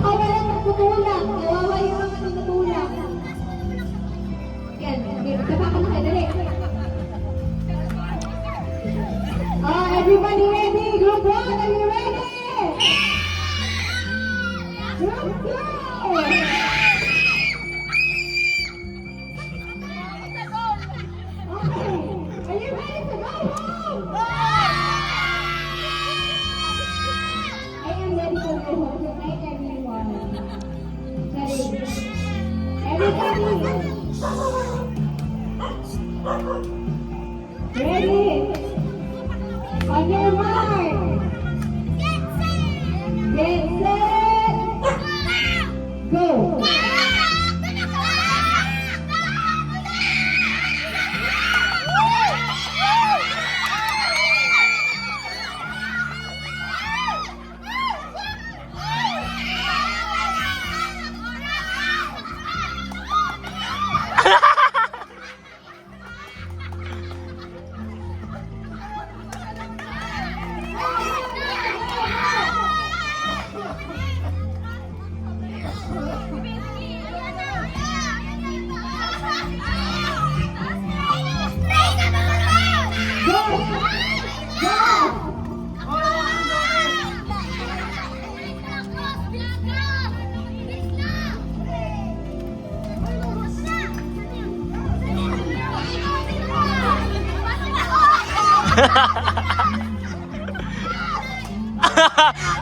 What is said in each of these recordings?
Baka walang magtutulak. Kawawa yung mga tinutulak. Yan, tapa ka na kayo, dali. Everybody ready? Group 1, are you ready? Group 2! Ready? On your mark. Get set. Go.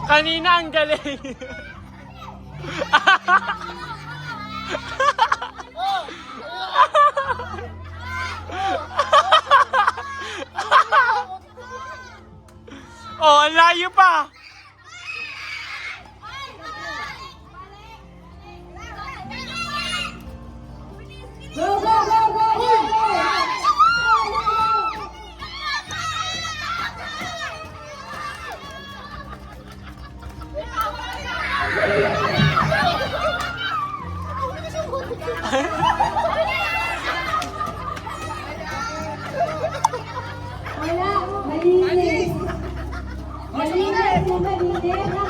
Kanina ang galing. Oh, ang layo pa. Go, go, go, go, go, go. Wala, malinis. Malinis, malinis.